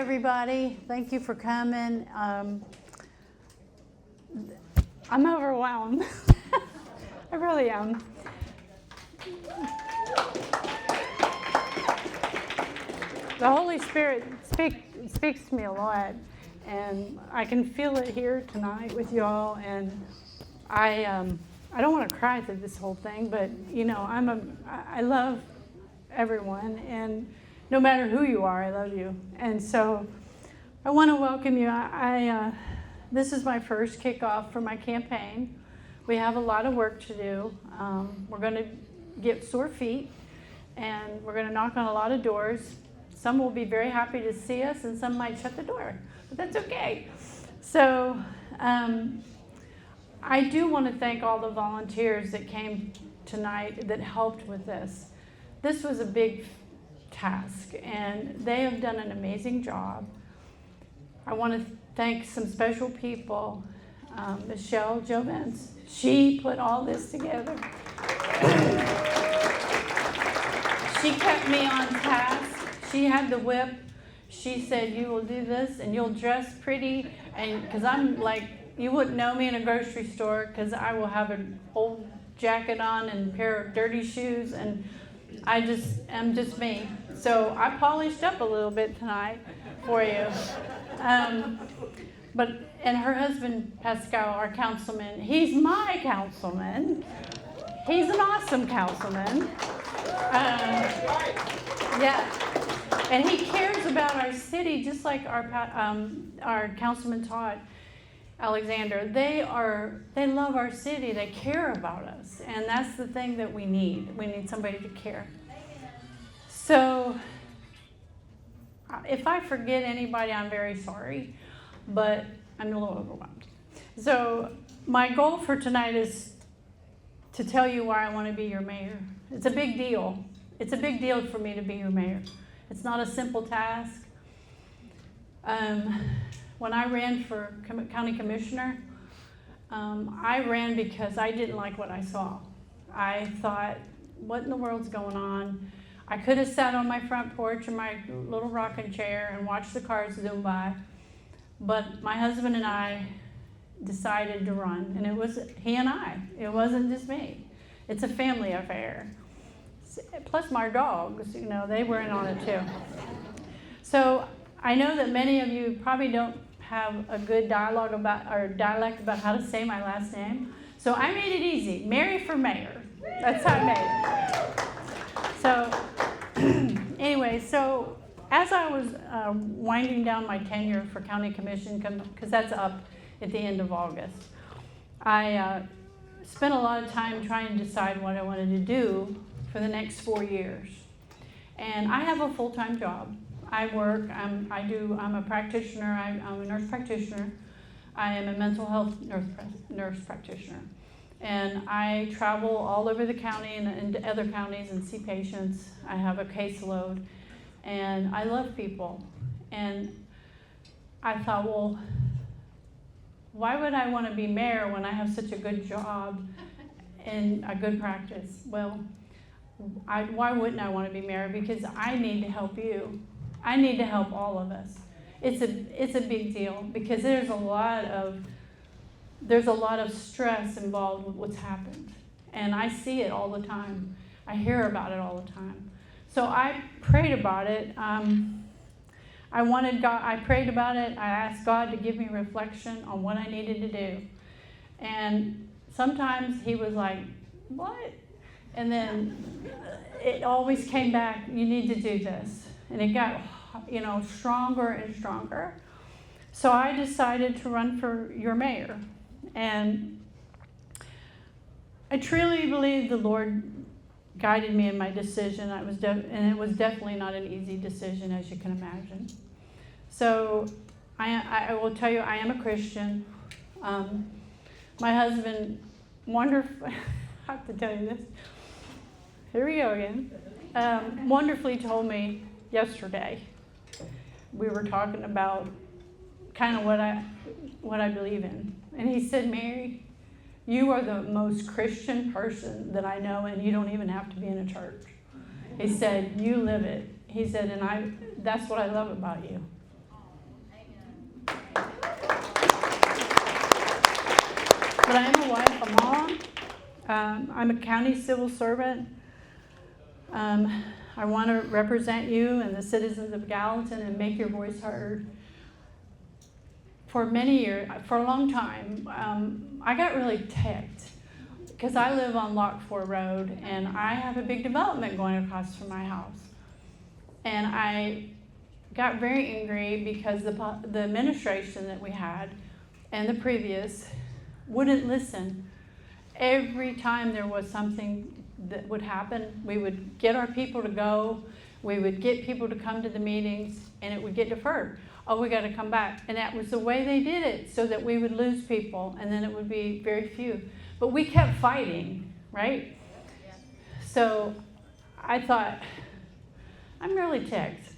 Everybody, thank you for coming. I'm overwhelmed. I really am. The Holy Spirit speaks to me a lot, and I can feel it here tonight with you all. And I don't want to cry through this whole thing, but I love everyone, and no matter who you are, I love you. And so I want to welcome you. This is my first kickoff for my campaign. We have a lot of work to do. We're going to get sore feet, and we're going to knock on a lot of doors. Some will be very happy to see us, and some might shut the door, but that's okay. So I do want to thank all the volunteers that came tonight that helped with this. This was a big task, and they have done an amazing job. I want to thank some special people. Michelle Jovens, she put all this together. She kept me on task. She had the whip. She said, you will do this and you'll dress pretty, and because I'm like, you wouldn't know me in a grocery store because I will have an old jacket on and a pair of dirty shoes, and I'm just me. So I polished up a little bit tonight for you. And her husband, Pascal, our councilman, he's my councilman. He's an awesome councilman. Yeah. And he cares about our city just like our councilman Todd Alexander. They love our city. They care about us. And that's the thing that we need. We need somebody to care. So if I forget anybody, I'm very sorry, but I'm a little overwhelmed. So my goal for tonight is to tell you why I want to be your mayor. It's a big deal. It's a big deal for me to be your mayor. It's not a simple task. When I ran for county commissioner, I ran because I didn't like what I saw. I thought, what in the world's going on? I could have sat on my front porch in my little rocking chair and watched the cars zoom by, but my husband and I decided to run, and it was he and I. It wasn't just me. It's a family affair. Plus my dogs, they were in on it too. So I know that many of you probably don't have a good dialect about how to say my last name. So I made it easy. Mary for mayor. That's how I made it. So anyway, so as I was winding down my tenure for county commission, because that's up at the end of August, I spent a lot of time trying to decide what I wanted to do for the next 4 years. And I have a full-time job. I work, I'm a practitioner, I'm a nurse practitioner. I am a mental health nurse practitioner. And I travel all over the county and other counties and see patients. I have a caseload, and I love people. And I thought, well, why would I want to be mayor when I have such a good job and a good practice? Well, why wouldn't I want to be mayor? Because I need to help you. I need to help all of us. It's a big deal because there's a lot of stress involved with what's happened, and I see it all the time. I hear about it all the time. So I prayed about it. I prayed about it. I asked God to give me reflection on what I needed to do, and sometimes He was like, "What?" And then it always came back, you need to do this. And it got, stronger and stronger. So I decided to run for your mayor. And I truly believe the Lord guided me in my decision. And it was definitely not an easy decision, as you can imagine. So I will tell you, I am a Christian. My husband, wonderful, I have to tell you this. Here we go again. Wonderfully told me yesterday. We were talking about kind of what I believe in. And he said, Mary, you are the most Christian person that I know, and you don't even have to be in a church. He said, you live it. He said, and that's what I love about you. I'm a county civil servant. I want to represent you and the citizens of Gallatin and make your voice heard. For many years, for a long time, I got really ticked because I live on Lock 4 Road and I have a big development going across from my house. And I got very angry because the administration that we had and the previous wouldn't listen. Every time there was something that would happen, we would get our people to go, we would get people to come to the meetings, and it would get deferred. Oh, we got to come back. And that was the way they did it, so that we would lose people, and then it would be very few. But we kept fighting, right? Yeah. So I thought, I'm really ticked.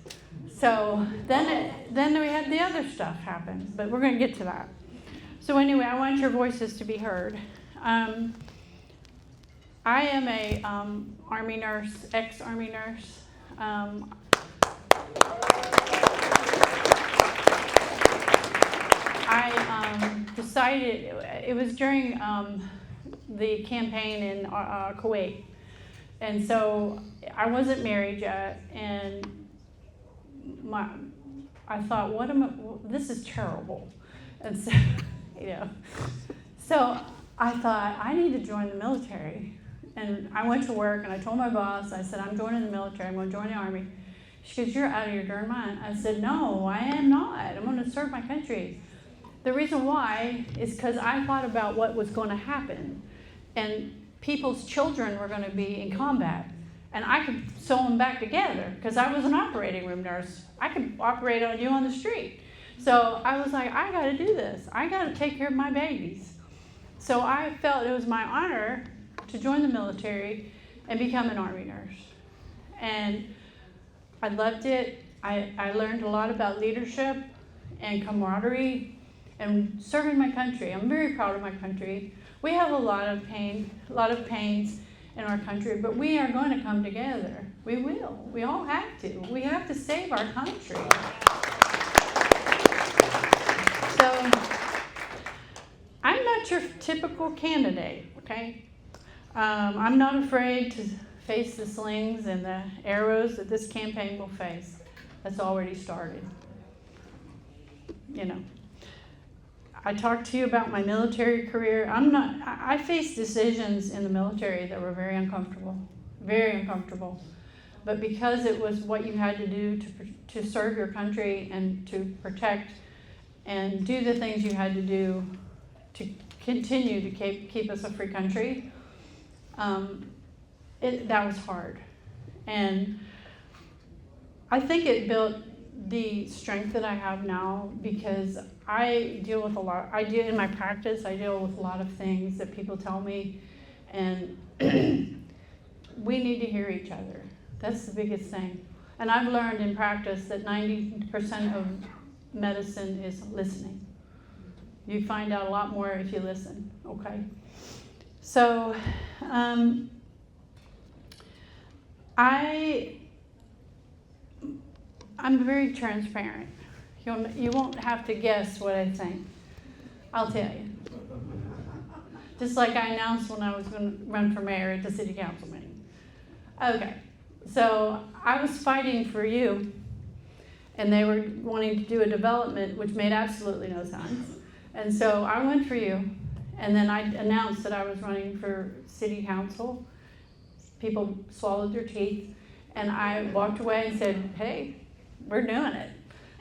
So then we had the other stuff happen, but we're going to get to that. So anyway, I want your voices to be heard. I am a Army nurse, ex-Army nurse. I decided, it was during the campaign in Kuwait. And so I wasn't married yet, and I thought, this is terrible. And so, so I thought, I need to join the military. And I went to work and I told my boss, I said, I'm joining the military, I'm going to join the Army. She goes, you're out of your darn mind. I said, no, I am not. I'm going to serve my country. The reason why is because I thought about what was going to happen. And people's children were going to be in combat. And I could sew them back together because I was an operating room nurse. I could operate on you on the street. So I was like, I got to do this. I got to take care of my babies. So I felt it was my honor to join the military and become an Army nurse. And I loved it. I learned a lot about leadership and camaraderie and serving my country. I'm very proud of my country. We have a lot of pains in our country, but we are going to come together. We will. We all have to. We have to save our country. So I'm not your typical candidate, okay? I'm not afraid to face the slings and the arrows that this campaign will face. That's already started. I talked to you about my military career. I faced decisions in the military that were very uncomfortable. But because it was what you had to do to serve your country and to protect and do the things you had to do to continue to keep us a free country, that was hard. And I think it built the strength that I have now because I deal with in my practice, I deal with a lot of things that people tell me, and we need to hear each other. That's the biggest thing. And I've learned in practice that 90% of medicine is listening. You find out a lot more if you listen, okay? So, I'm very transparent. You won't have to guess what I think. I'll tell you. Just like I announced when I was going to run for mayor at the city council meeting. Okay, so I was fighting for you, and they were wanting to do a development which made absolutely no sense. And so I went for you, and then I announced that I was running for city council. People swallowed their teeth, and I walked away and said, hey, we're doing it.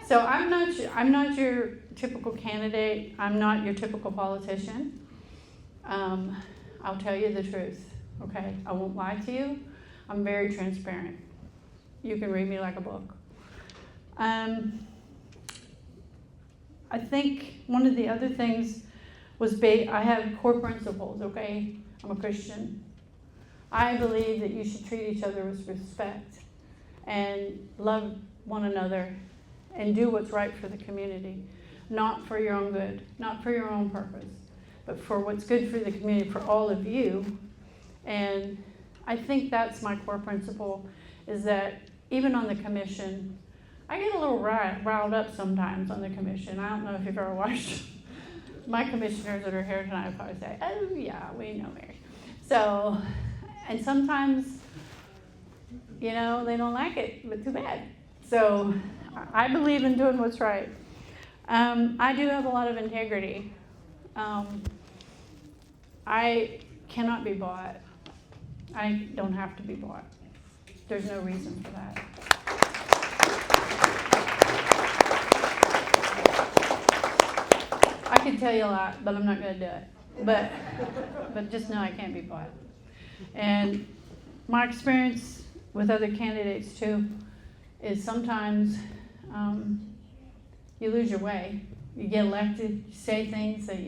So I'm not your typical candidate. I'm not your typical politician. I'll tell you the truth, okay? I won't lie to you. I'm very transparent. You can read me like a book. I think one of the other things was I have core principles, okay? I'm a Christian. I believe that you should treat each other with respect and love one another and do what's right for the community, not for your own good, not for your own purpose, but for what's good for the community, for all of you. And I think that's my core principle, is that even on the commission, I get a little riled up sometimes on the commission. I don't know if you've ever watched my commissioners that are here tonight. I probably say, oh yeah, we know Mary. So, and sometimes, you know, they don't like it, but too bad. So I believe in doing what's right. I do have a lot of integrity. I cannot be bought. I don't have to be bought. There's no reason for that. I could tell you a lot, but I'm not going to do it. But just know I can't be bought. And my experience with other candidates too is sometimes you lose your way. You get elected, you say things that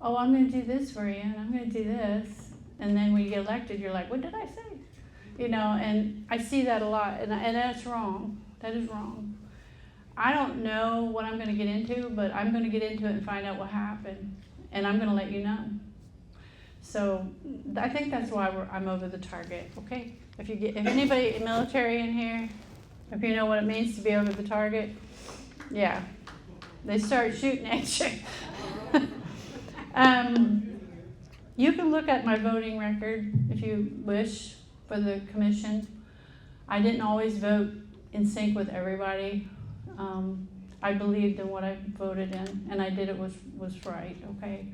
oh, I'm going to do this for you, and I'm going to do this. And then when you get elected, you're like, what did I say? You know, and I see that a lot, and that's wrong. That is wrong. I don't know what I'm going to get into, but I'm going to get into it and find out what happened, and I'm going to let you know. So I think that's why I'm over the target. Okay, if anybody military in here, if you know what it means to be over the target, yeah, they start shooting at you. You can look at my voting record if you wish for the commission. I didn't always vote in sync with everybody. I believed in what I voted in, and I did it was right. Okay.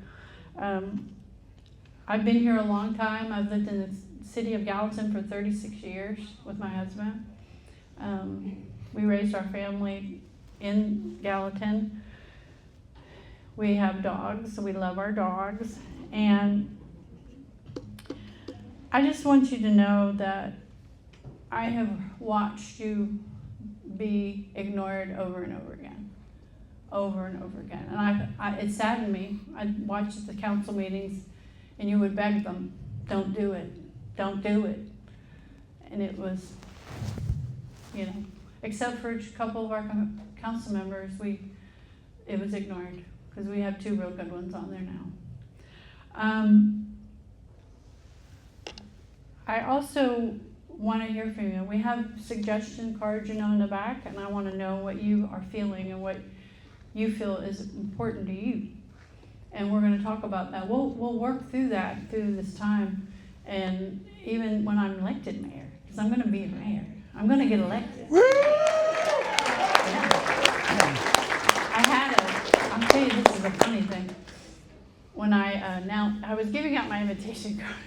I've been here a long time. I've lived in the city of Gallatin for 36 years with my husband. We raised our family in Gallatin. We have dogs, so we love our dogs. And I just want you to know that I have watched you be ignored over and over again. Over and over again. And it saddened me. I watched the council meetings, and you would beg them, don't do it, don't do it. And it was, you know, except for a couple of our council members, it was ignored, because we have 2 real good ones on there now. I also want to hear from you. We have suggestion cards, you know, in the back, and I want to know what you are feeling and what you feel is important to you. And we're going to talk about that. We'll work through that through this time, and even when I'm elected mayor, because I'm going to be a mayor. I'm going to get elected. I'll tell you, this is a funny thing. When I was giving out my invitation cards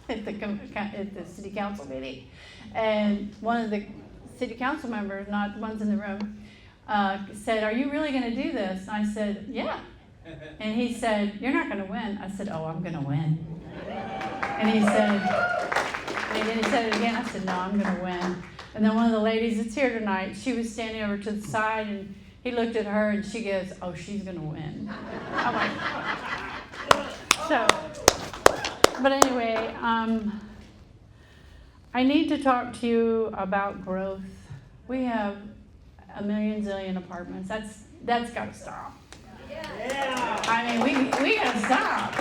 at the city council meeting, and one of the city council members, not the ones in the room, said, "Are you really going to do this?" And I said, "Yeah." And he said, "You're not going to win." I said, "Oh, I'm going to win." And he said, and then he said it again. I said, "No, I'm going to win." And then one of the ladies that's here tonight, she was standing over to the side, and he looked at her, and she goes, "Oh, she's going to win." I'm like, so, but anyway, I need to talk to you about growth. We have a million zillion apartments. That's got to stop. Yeah. I mean, we got to stop.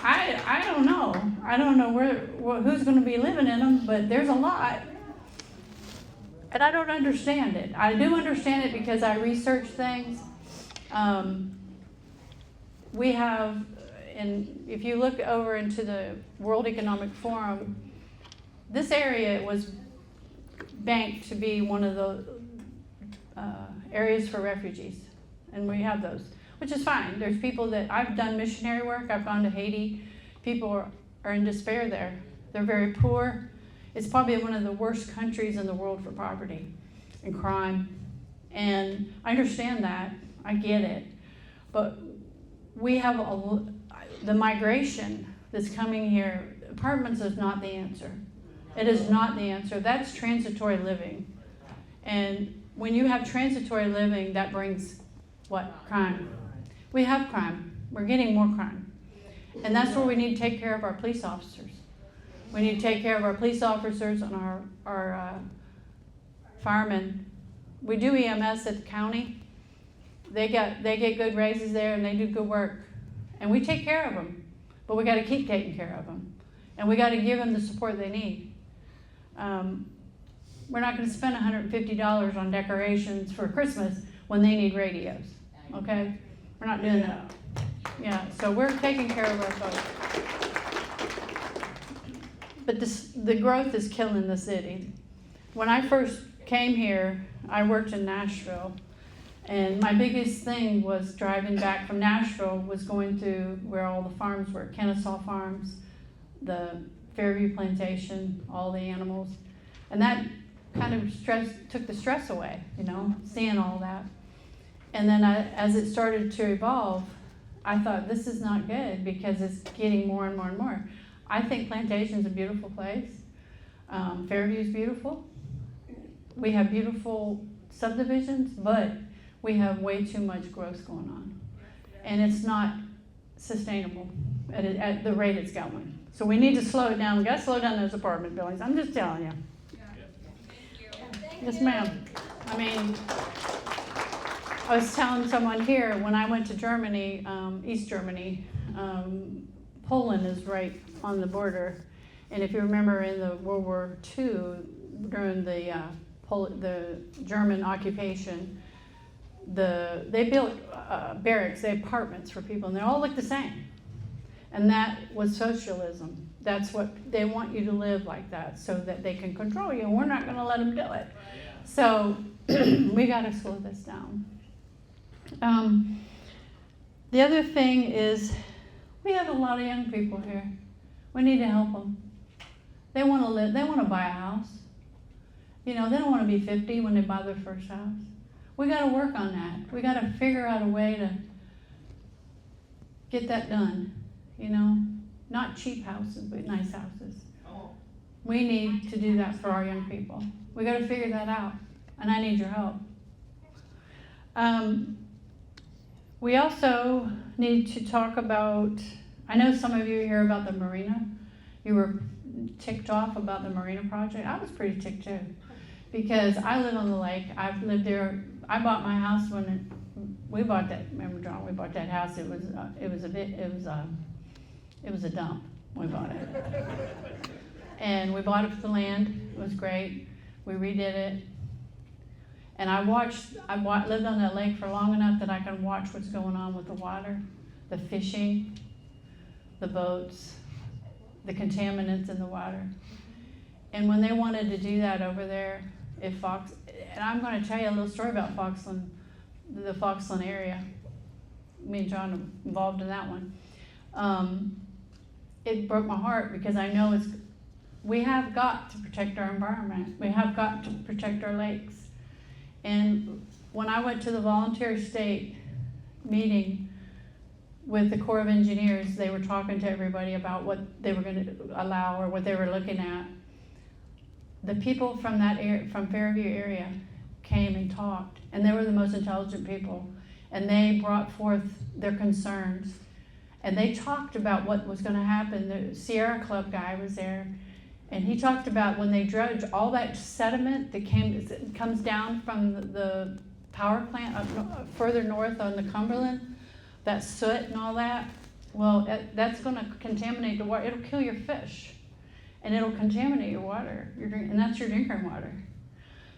I don't know. I don't know who's going to be living in them, but there's a lot. And I don't understand it. I do understand it because I research things. We have, and if you look over into the World Economic Forum, this area was banked to be one of the areas for refugees. And we have those, which is fine. There's people that, I've done missionary work. I've gone to Haiti. People are in despair there. They're very poor. It's probably one of the worst countries in the world for poverty and crime. And I understand that. I get it. But we have the migration that's coming here. Apartments is not the answer. It is not the answer. That's transitory living. And when you have transitory living, that brings what? Crime. We have crime. We're getting more crime. And that's where we need to take care of our police officers. We need to take care of our police officers and our firemen. We do EMS at the county. They get good raises there, and they do good work. And we take care of them. But we got to keep taking care of them. And we got to give them the support they need. We're not going to spend $150 on decorations for Christmas when they need radios. Okay? We're not doing that. Yeah, so we're taking care of our folks. but the growth is killing the city. When I first came here, I worked in Nashville, and my biggest thing was driving back from Nashville was going to where all the farms were, Kennesaw Farms, the Fairview Plantation, all the animals. And that kind of took the stress away, seeing all that. And then as it started to evolve, I thought, this is not good because it's getting more and more and more. I think Plantation's a beautiful place. Fairview's beautiful. We have beautiful subdivisions, but we have way too much growth going on. And it's not sustainable at the rate it's going. So we need to slow it down. We got to slow down those apartment buildings. I'm just telling you. Yes, ma'am. I mean, I was telling someone here, when I went to Germany, East Germany, Poland is right on the border. And if you remember in the World War II, during the German occupation, they built barracks, apartments for people, and they all looked the same. And that was socialism. That's what they want you to live like that, so that they can control you, and we're not going to let them do it. So we got to slow this down. The other thing is, we have a lot of young people here. We need to help them. They want to live. They want to buy a house. They don't want to be 50 when they buy their first house. We got to work on that. We got to figure out a way to get that done. Not cheap houses, but nice houses. We need to do that for our young people. We got to figure that out, and I need your help. We also need to talk about, I know some of you hear about the marina. You were ticked off about the marina project. I was pretty ticked too, because I live on the lake. I've lived there. I bought my house when we bought that. Remember, John? We bought that house. It was a dump. We bought it, and we bought it for the land. It was great. We redid it, and I lived on that lake for long enough that I can watch what's going on with the water, the fishing, the boats, the contaminants in the water. And when they wanted to do that over there, and I'm going to tell you a little story about the Foxland area. Me and John are involved in that one. It broke my heart because I know we have got to protect our environment. We have got to protect our lakes. And when I went to the volunteer state meeting with the Corps of Engineers, they were talking to everybody about what they were going to allow or what they were looking at. The people from from Fairview area came and talked, and they were the most intelligent people, and they brought forth their concerns, and they talked about what was going to happen. The Sierra Club guy was there, and he talked about when they dredge all that sediment that comes down from the power plant up further north on the Cumberland, that soot and all that. Well, that's going to contaminate the water. It'll kill your fish, and it'll contaminate your water, and that's your drinking water.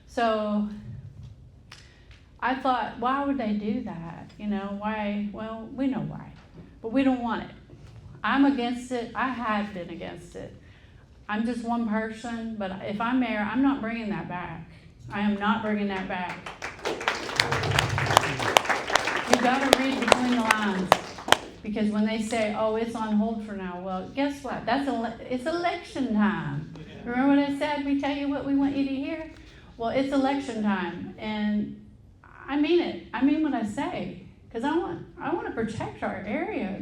So I thought, why would they do that? Why? Well, we know why, but we don't want it. I'm against it. I have been against it. I'm just one person, but if I'm mayor, I'm not bringing that back. I am not bringing that back. You got to read between the lines, because when they say, "Oh, it's on hold for now," well, guess what? It's election time. Remember what I said? We tell you what we want you to hear. Well, it's election time, and I mean it. I mean what I say, because I want to protect our area.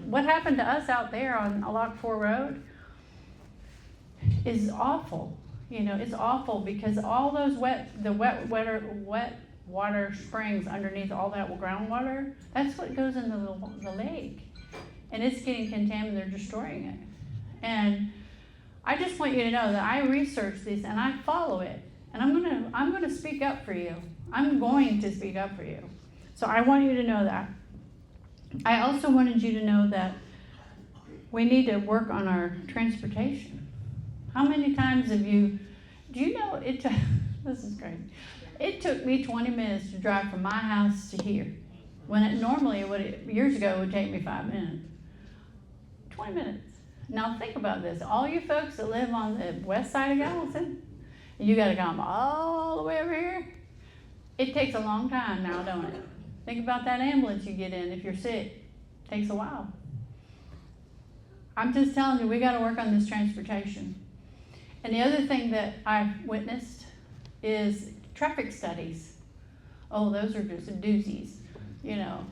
What happened to us out there on Lock 4 Road is awful. It's awful because all those wet water springs underneath all that groundwater, that's what goes into the lake, and it's getting contaminated. They're destroying it, and I just want you to know that I research this and I follow it, and I'm gonna speak up for you. I'm going to speak up for you. So I want you to know that. I also wanted you to know that we need to work on our transportation. How many times do you know this is crazy. It took me 20 minutes to drive from my house to here, when years ago it would take me 5 minutes. 20 minutes. Now think about this. All you folks that live on the west side of Gallatin, you gotta come all the way over here. It takes a long time now, don't it? Think about that ambulance you get in if you're sick. It takes a while. I'm just telling you, we gotta work on this transportation. And the other thing that I've witnessed is traffic studies. Oh, those are just doozies, you know.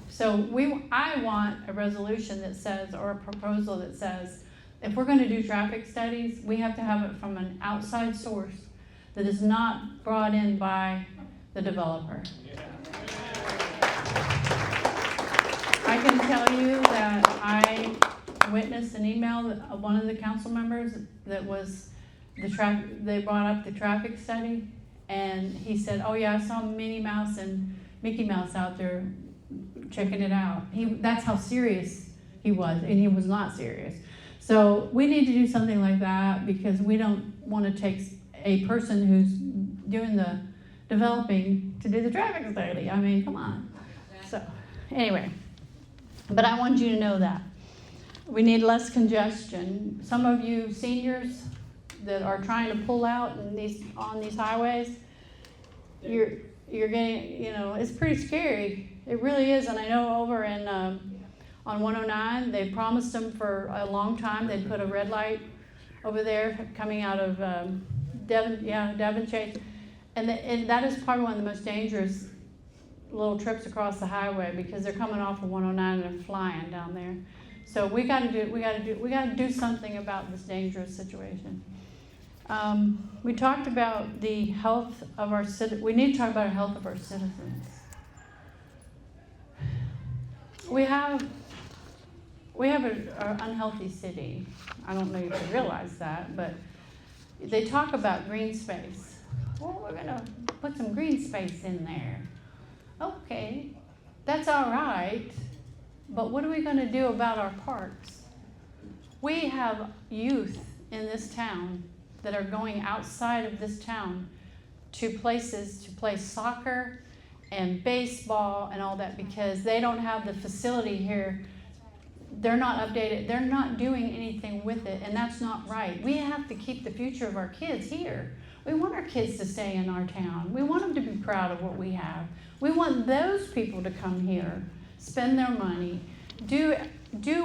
So I want a resolution that says, or a proposal that says, if we're gonna do traffic studies, we have to have it from an outside source that is not brought in by the developer. I can tell you that I witnessed an email of one of the council members that was they brought up the traffic study, and he said, oh yeah, I saw Minnie Mouse and Mickey Mouse out there checking it out. That's how serious he was, and he was not serious. So we need to do something like that, because we don't want to take a person who's doing the developing to do the traffic study. I mean, come on. So anyway, but I want you to know that we need less congestion. Some of you seniors that are trying to pull out on these highways, you're getting, you know, it's pretty scary. It really is. And I know over in on 109, they promised them for a long time they'd put a red light over there coming out of Devon Chase, and that is probably one of the most dangerous little trips across the highway, because they're coming off of 109 and they're flying down there. So we got to do something about this dangerous situation. We talked about the health of our citizens. We need to talk about the health of our citizens. We have an unhealthy city. I don't know if you realize that, but they talk about green space. Well, we're gonna put some green space in there. Okay, that's all right, but what are we gonna do about our parks? We have youth in this town that are going outside of this town to places to play soccer and baseball and all that, because they don't have the facility here. They're not updated. They're not doing anything with it, and that's not right. We have to keep the future of our kids here. We want our kids to stay in our town. We want them to be proud of what we have. We want those people to come here, spend their money, do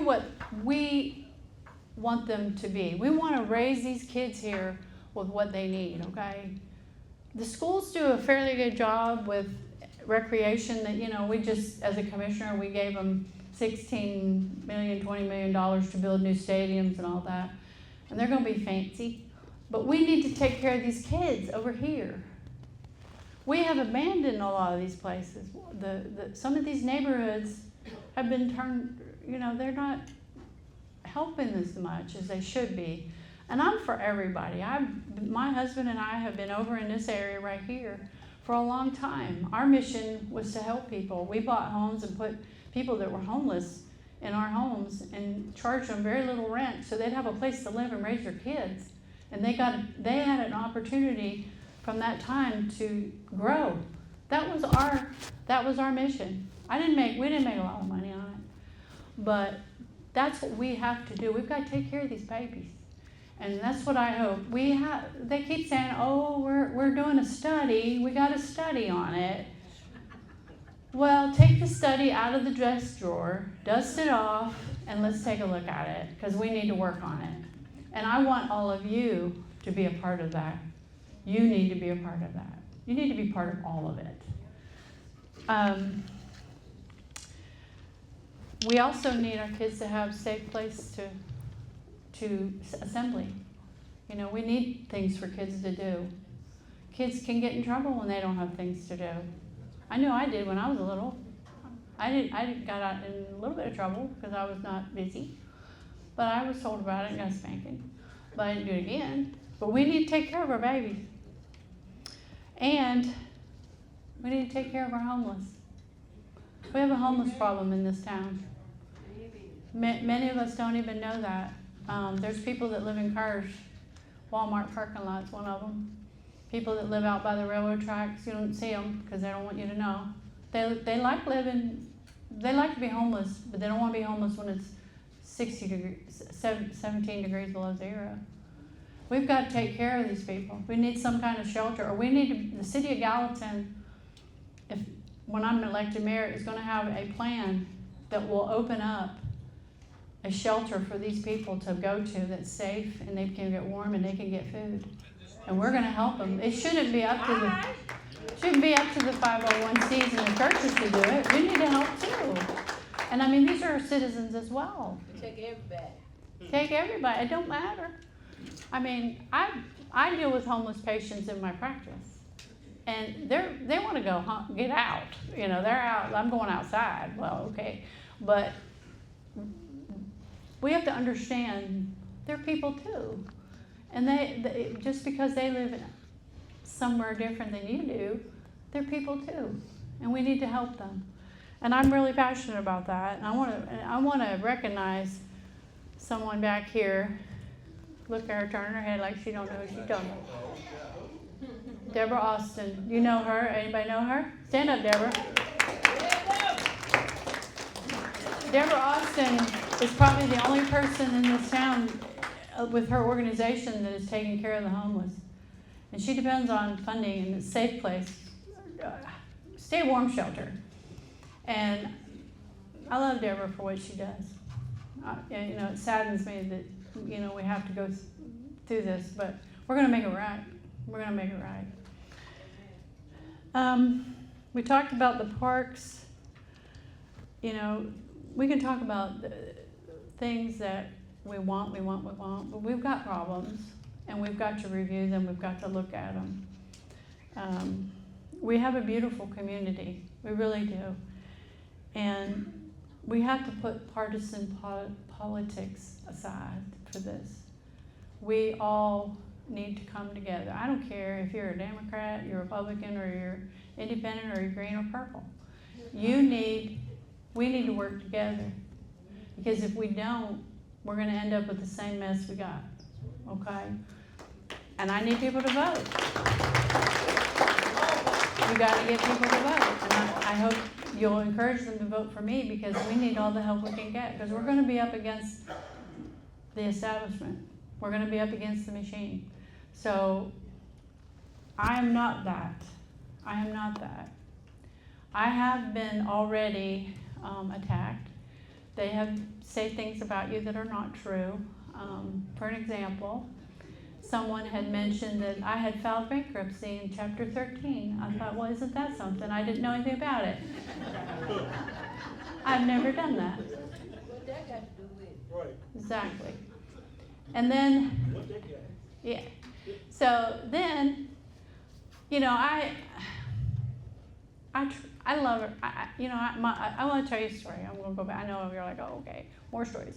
what we want them to be. We want to raise these kids here with what they need, okay? The schools do a fairly good job with recreation. That, you know, we just, as a commissioner, we gave them $16 million, $20 million to build new stadiums and all that. And they're going to be fancy. But we need to take care of these kids over here. We have abandoned a lot of these places. Some of these neighborhoods have been turned, you know, they're not helping as much as they should be. And I'm for everybody. My husband and I have been over in this area right here for a long time. Our mission was to help people. We bought homes and put people that were homeless in our homes and charged them very little rent so they'd have a place to live and raise their kids. And they had an opportunity from that time to grow. That was our mission. We didn't make a lot of money on it, but that's what we have to do. We've got to take care of these babies. And that's what I hope. They keep saying, oh, we're doing a study. We got a study on it. Well, take the study out of the dress drawer, dust it off, and let's take a look at it, because we need to work on it. And I want all of you to be a part of that. You need to be a part of that. You need to be part of all of it. We also need our kids to have a safe place to assembly. You know, we need things for kids to do. Kids can get in trouble when they don't have things to do. I knew I did when I was little. I got out in a little bit of trouble because I was not busy. But I was told about it and got a spanking. But I didn't do it again. But we need to take care of our babies. And we need to take care of our homeless. We have a homeless problem in this town. Many of us don't even know that. There's people that live in cars. Walmart parking lot's one of them. People that live out by the railroad tracks, you don't see them because they don't want you to know. They like to be homeless, but they don't want to be homeless when it's 60 degrees, 17 degrees below zero. We've got to take care of these people. We need some kind of shelter, or we need to, the city of Gallatin, when I'm elected mayor, is going to have a plan that will open up a shelter for these people to go to that's safe, and they can get warm and they can get food. And we're going to help them. It shouldn't be up to the 501c and the churches to do it. We need to help too. And I mean, these are citizens as well. Take everybody. Take everybody. It don't matter. I mean, I deal with homeless patients in my practice, and they want to go get out. You know, they're out. I'm going outside. Well, okay, but we have to understand they're people too, and they just because they live somewhere different than you do, they're people too, and we need to help them. And I'm really passionate about that. And I want to recognize someone back here. Look at her turning her head like she don't know who she's talking about. Deborah Austin. You know her? Anybody know her? Stand up, Deborah. Deborah Austin is probably the only person in this town with her organization that is taking care of the homeless. And she depends on funding and a safe place. Stay warm shelter. And I love Deborah for what she does. And, you know, it saddens me that, you know, we have to go through this, but we're going to make it right. We're going to make it right. We talked about the parks. You know, we can talk about the things that we want, but we've got problems, and we've got to review them. We've got to look at them. We have a beautiful community. We really do. And we have to put partisan politics aside for this. We all need to come together. I don't care if you're a Democrat, you're a Republican, or you're independent, or you're green or purple. We need to work together. Because if we don't, we're going to end up with the same mess we got. Okay? And I need people to vote. You got to get people to vote. And I hope you'll encourage them to vote for me, because we need all the help we can get. Because we're going to be up against the establishment. We're going to be up against the machine. So I am not that. I am not that. I have been already attacked. They have said things about you that are not true. For an example, someone had mentioned that I had filed bankruptcy in Chapter 13. I thought, well, isn't that something? I didn't know anything about it. I've never done that. What that got to do with it? Right. Exactly. And then, What they got? yeah. So then, you know, I love her. I want to tell you a story. I'm going to go back. I know you're like, oh, okay, more stories.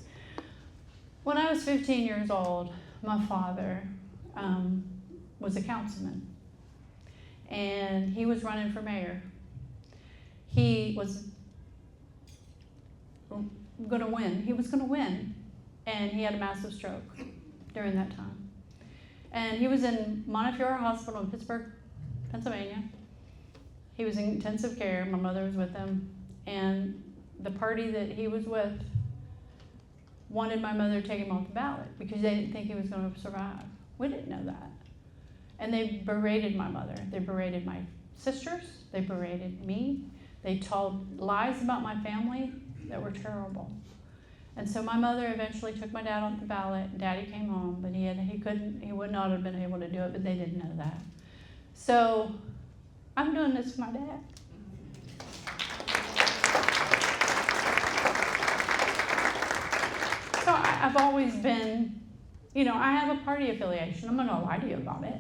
When I was 15 years old, my father was a councilman, and he was running for mayor. He was going to win. He was going to win, and he had a massive stroke during that time. And he was in Montefiore Hospital in Pittsburgh, Pennsylvania. He was in intensive care. My mother was with him, and the party that he was with wanted my mother to take him off the ballot because they didn't think he was going to survive. We didn't know that. And they berated my mother. They berated my sisters. They berated me. They told lies about my family that were terrible. And so my mother eventually took my dad off the ballot. Daddy came home, but he would not have been able to do it, but they didn't know that. So I'm doing this for my dad. So I've always been, I have a party affiliation. I'm not going to lie to you about it.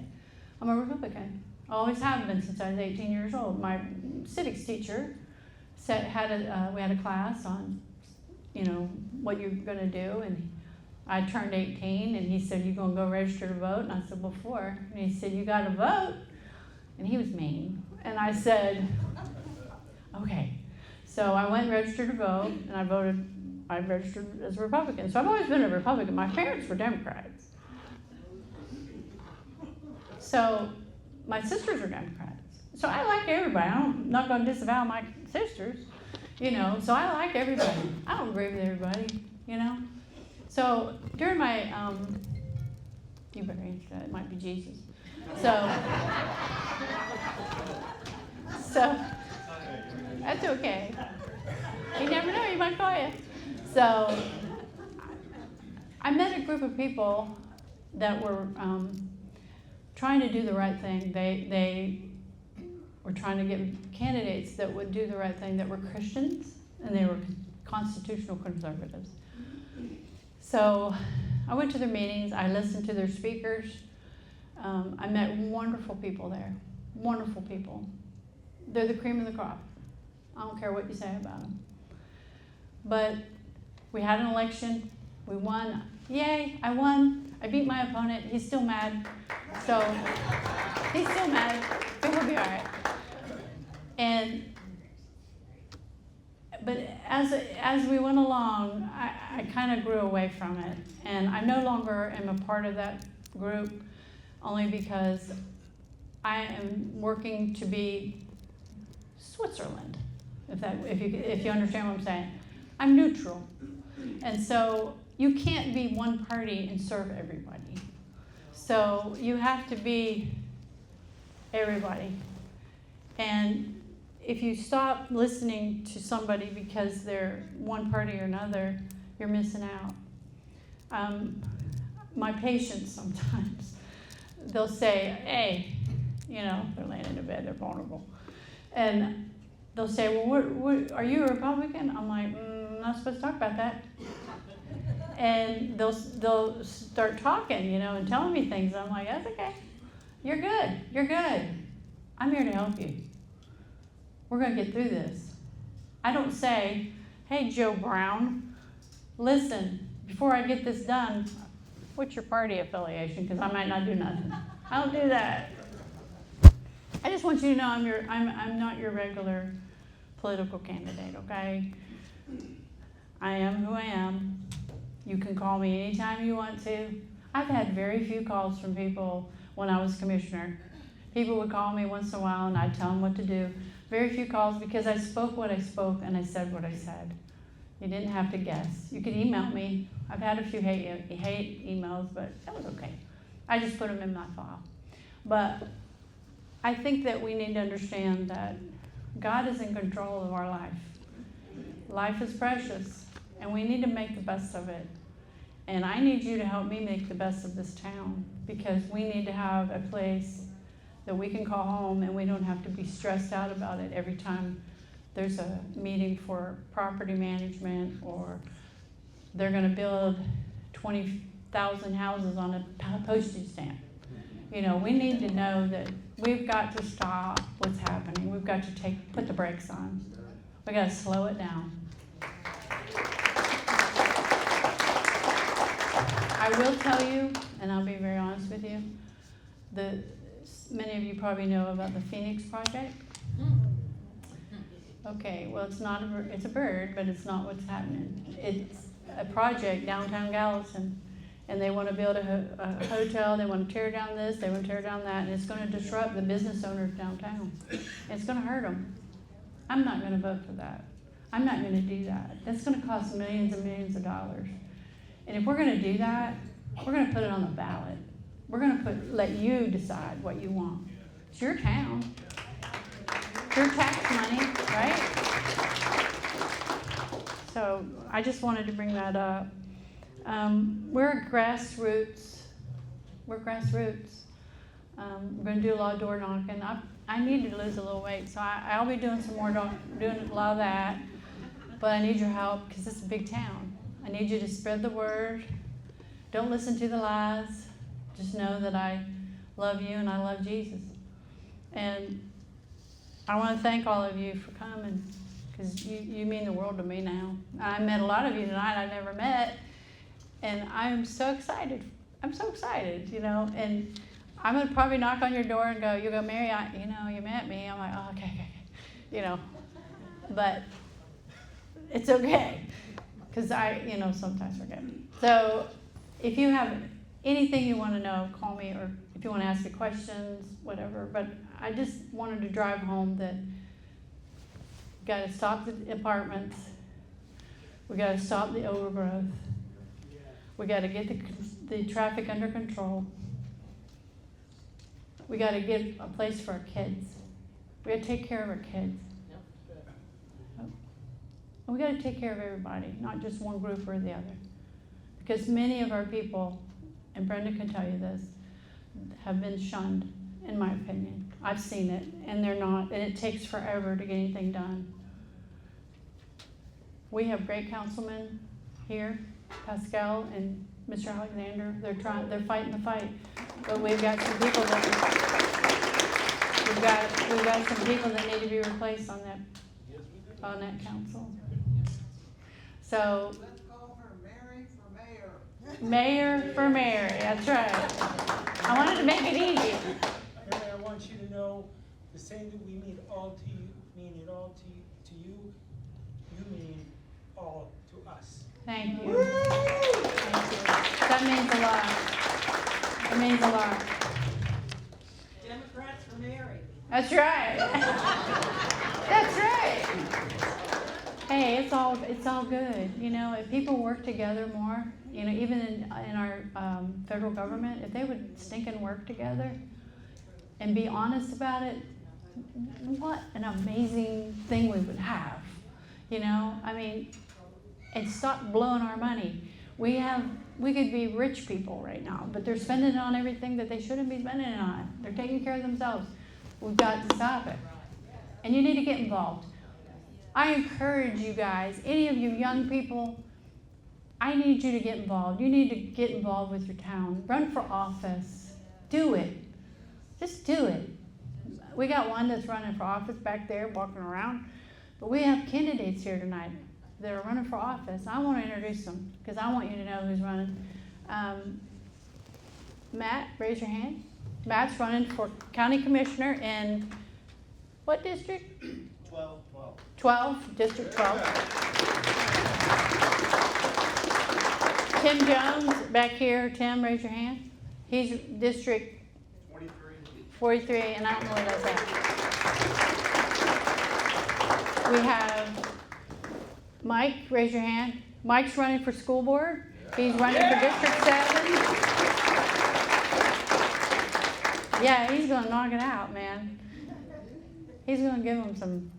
I'm a Republican. I always have been since I was 18 years old. My civics teacher we had a class on, what you're going to do, and I turned 18, and he said, "You going to go register to vote?" And I said, "Before." And he said, "You got to vote." And he was mean. And I said, "Okay." So I went and registered to vote, and I registered as a Republican. So I've always been a Republican. My parents were Democrats. So my sisters are Democrats. So I like everybody. I'm not going to disavow my sisters, so I like everybody. I don't agree with everybody, So during my, you better answer that, it might be Jesus. So that's okay. You never know, he might call you. So I met a group of people that were trying to do the right thing. They were trying to get candidates that would do the right thing, that were Christians, and they were constitutional conservatives. So I went to their meetings, I listened to their speakers. I met wonderful people there, wonderful people. They're the cream of the crop. I don't care what you say about them. But we had an election, we won. Yay, I won. I beat my opponent. He's still mad. So he's still mad, but he'll be all right. But as we went along, I kind of grew away from it. And I no longer am a part of that group, only because I am working to be Switzerland, if you understand what I'm saying. I'm neutral. And so you can't be one party and serve everybody. So you have to be everybody. And if you stop listening to somebody because they're one party or another, you're missing out. My patients sometimes, they'll say, hey, they're laying in the bed, they're vulnerable. And they'll say, well, what, are you a Republican? I'm like, I'm not supposed to talk about that. And they'll start talking, and telling me things. I'm like, that's okay. You're good. I'm here to help you. We're going to get through this. I don't say, hey, Joe Brown, listen, before I get this done, what's your party affiliation? Because I might not do nothing. I don't do that. I just want you to know I'm not your regular political candidate, okay? I am who I am. You can call me anytime you want to. I've had very few calls from people when I was commissioner. People would call me once in a while and I'd tell them what to do. Very few calls because I spoke what I spoke and I said what I said. You didn't have to guess. You could email me. I've had a few hate emails, but that was okay. I just put them in my file. But I think that we need to understand that God is in control of our life. Life is precious, and we need to make the best of it. And I need you to help me make the best of this town, because we need to have a place that we can call home and we don't have to be stressed out about it every time there's a meeting for property management, or they're going to build 20,000 houses on a postage stamp. We need to know that we've got to stop what's happening. We've got to put the brakes on. We've got to slow it down. I will tell you, and I'll be very honest with you, many of you probably know about the Phoenix Project. Okay, well, it's a bird, but it's not what's happening. It's a project downtown Gallatin, and they want to build a hotel. They want to tear down this, they want to tear down that, and it's going to disrupt the business owners downtown. It's going to hurt them. I'm not going to vote for that. I'm not going to do that. That's going to cost millions and millions of dollars. And if we're going to do that, we're going to put it on the ballot. We're going to let you decide what you want. It's your town. It's your tax money, right? So I just wanted to bring that up. We're grassroots. We're grassroots. We're going to do a lot of door knocking. I need to lose a little weight, so I'll be doing some more doing a lot of that. But I need your help because it's a big town. I need you to spread the word. Don't listen to the lies. Just know that I love you and I love Jesus. And I want to thank all of you for coming, because you mean the world to me now. I met a lot of you tonight I never met, and I'm so excited. I'm so excited, and I'm going to probably knock on your door and you'll go, Mary, you met me. I'm like, oh, okay. But it's okay, because I sometimes forget. So if you have anything you want to know, call me, or if you want to ask me questions, whatever. But I just wanted to drive home that we got to stop the apartments. We got to stop the overgrowth. We gotta get the traffic under control. We gotta get a place for our kids. We gotta take care of our kids. And we gotta take care of everybody, not just one group or the other. Because many of our people, and Brenda can tell you this, have been shunned, in my opinion. I've seen it, and they're not, and it takes forever to get anything done. We have great councilmen here, Pascal and Mr. Alexander. They're fighting the fight. But we've got some people that we've got some people that need to be replaced on that council. So Let's call her Mary for mayor. Mayor for Mary, that's right. I wanted to make it easy. Mary, I want you to know the same that we mean all to you, mean it all to you, you mean all to us. Thank you. Thank you. That means a lot. It means a lot. Democrats for Mary. That's right. That's right. Hey, it's all good. You know, if people work together more, you know, even in our federal government, if they would stink and work together and be honest about it, what an amazing thing we would have. You know, I mean, and stop blowing our money. We could be rich people right now, but they're spending it on everything that they shouldn't be spending it on. They're taking care of themselves. We've got to stop it. And you need to get involved. I encourage you guys, any of you young people, I need you to get involved. You need to get involved with your town. Run for office. Do it. Just do it. We got one that's running for office back there, walking around. But we have candidates here tonight that are running for office. I want to introduce them because I want you to know who's running. Matt, raise your hand. Matt's running for county commissioner in what district? 12, District 12. Tim Jones, back here. Tim, raise your hand. He's District 43, and I don't know where that's at. We have Mike, raise your hand. Mike's running for school board. He's running for District 7. Yeah, he's gonna knock it out, man. He's gonna give them some.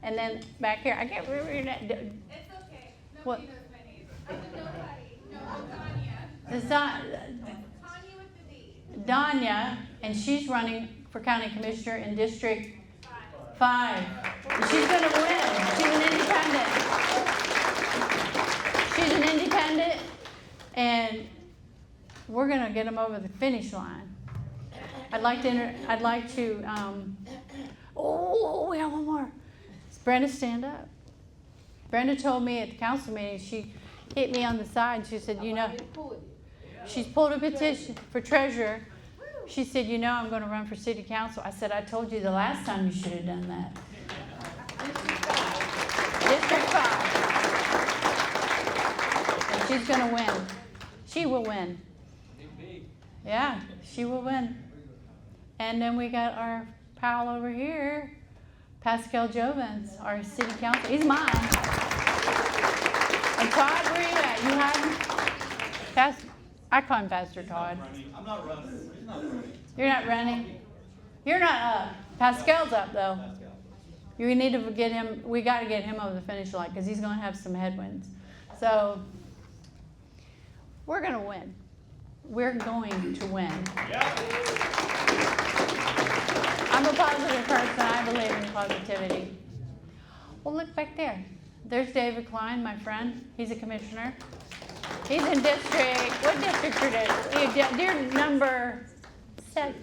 And then back here, I can't remember your name. It's okay. Nobody What? knows my name. Nobody. No, I'm Danya. It's not Tanya with the D. Danya, and she's running for county commissioner in District 5. And she's gonna win. She's an independent. She's an independent, and we're gonna get them over the finish line. I'd like to. Oh, we have one more. Brenda, stand up. Brenda told me at the council meeting, she hit me on the side. She said, you know, she's pulled a petition for treasurer. She said, you know, I'm going to run for city council. I said, I told you the last time you should have done that. District 5. And she's going to win. She will win. Yeah, she will win. And then we got our pal over here, Pascal Jovens, our city council. He's mine. And Todd, where are you at? You hiding? I call him Pastor Todd. I'm not running. He's not running. You're not running? You're not up. Pascal's up, though. You need to get him. We got to get him over the finish line because he's going to have some headwinds. So we're going to win. We're going to win. I'm a positive person. I believe in positivity. Well, look back there. There's David Klein, my friend. He's a commissioner. He's in district. What district are you? You're number 6.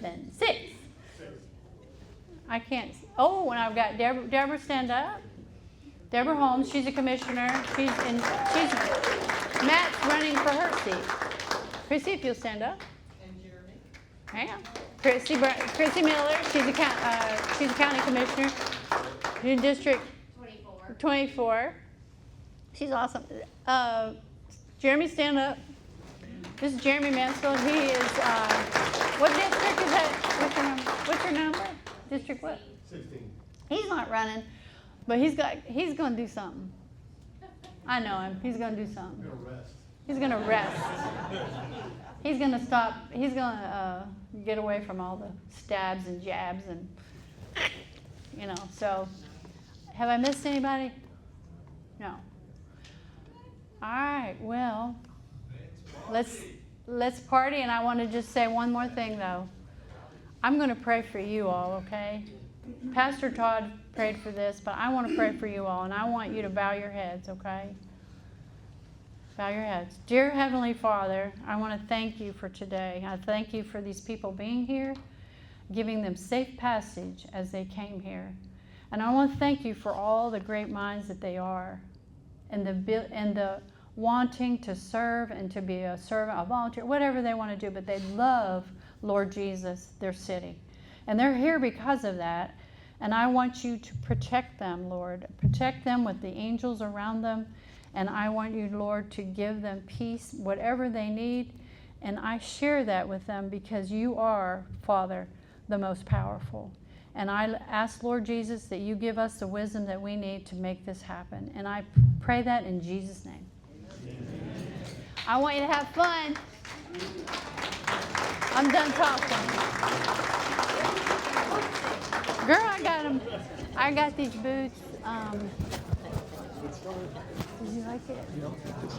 I can't. Oh, and I've got Deborah. Deborah, stand up. Deborah Holmes. She's a commissioner. Matt's running for her seat. Chrissy, if you'll stand up. And Jeremy. Hang on. Chrissy Miller. She's a county commissioner in District 24. She's awesome. Jeremy, stand up. This is Jeremy Mansfield. He is, what district is that? What's your number? District what? 16. He's not running, but he's going to do something. I know him. He's going to do something. I'm gonna rest. He's gonna rest. He's gonna stop. He's gonna get away from all the stabs and jabs and, So, have I missed anybody? No. All right. Well, let's party. And I want to just say one more thing, though. I'm going to pray for you all. Okay. Pastor Todd prayed for this, but I want to pray for you all, and I want you to bow your heads. Okay. Bow your heads. Dear Heavenly Father, I want to thank you for today. I thank you for these people being here, giving them safe passage as they came here. And I want to thank you for all the great minds that they are, and the wanting to serve and to be a servant, a volunteer, whatever they want to do, but they love, Lord Jesus, their city. And they're here because of that. And I want you to protect them, Lord. Protect them with the angels around them. And I want you, Lord, to give them peace, whatever they need. And I share that with them because you are, Father, the most powerful. And I ask, Lord Jesus, that you give us the wisdom that we need to make this happen. And I pray that in Jesus' name. Amen. I want you to have fun. I'm done talking. Girl, I got them. I got these boots. Did you like it?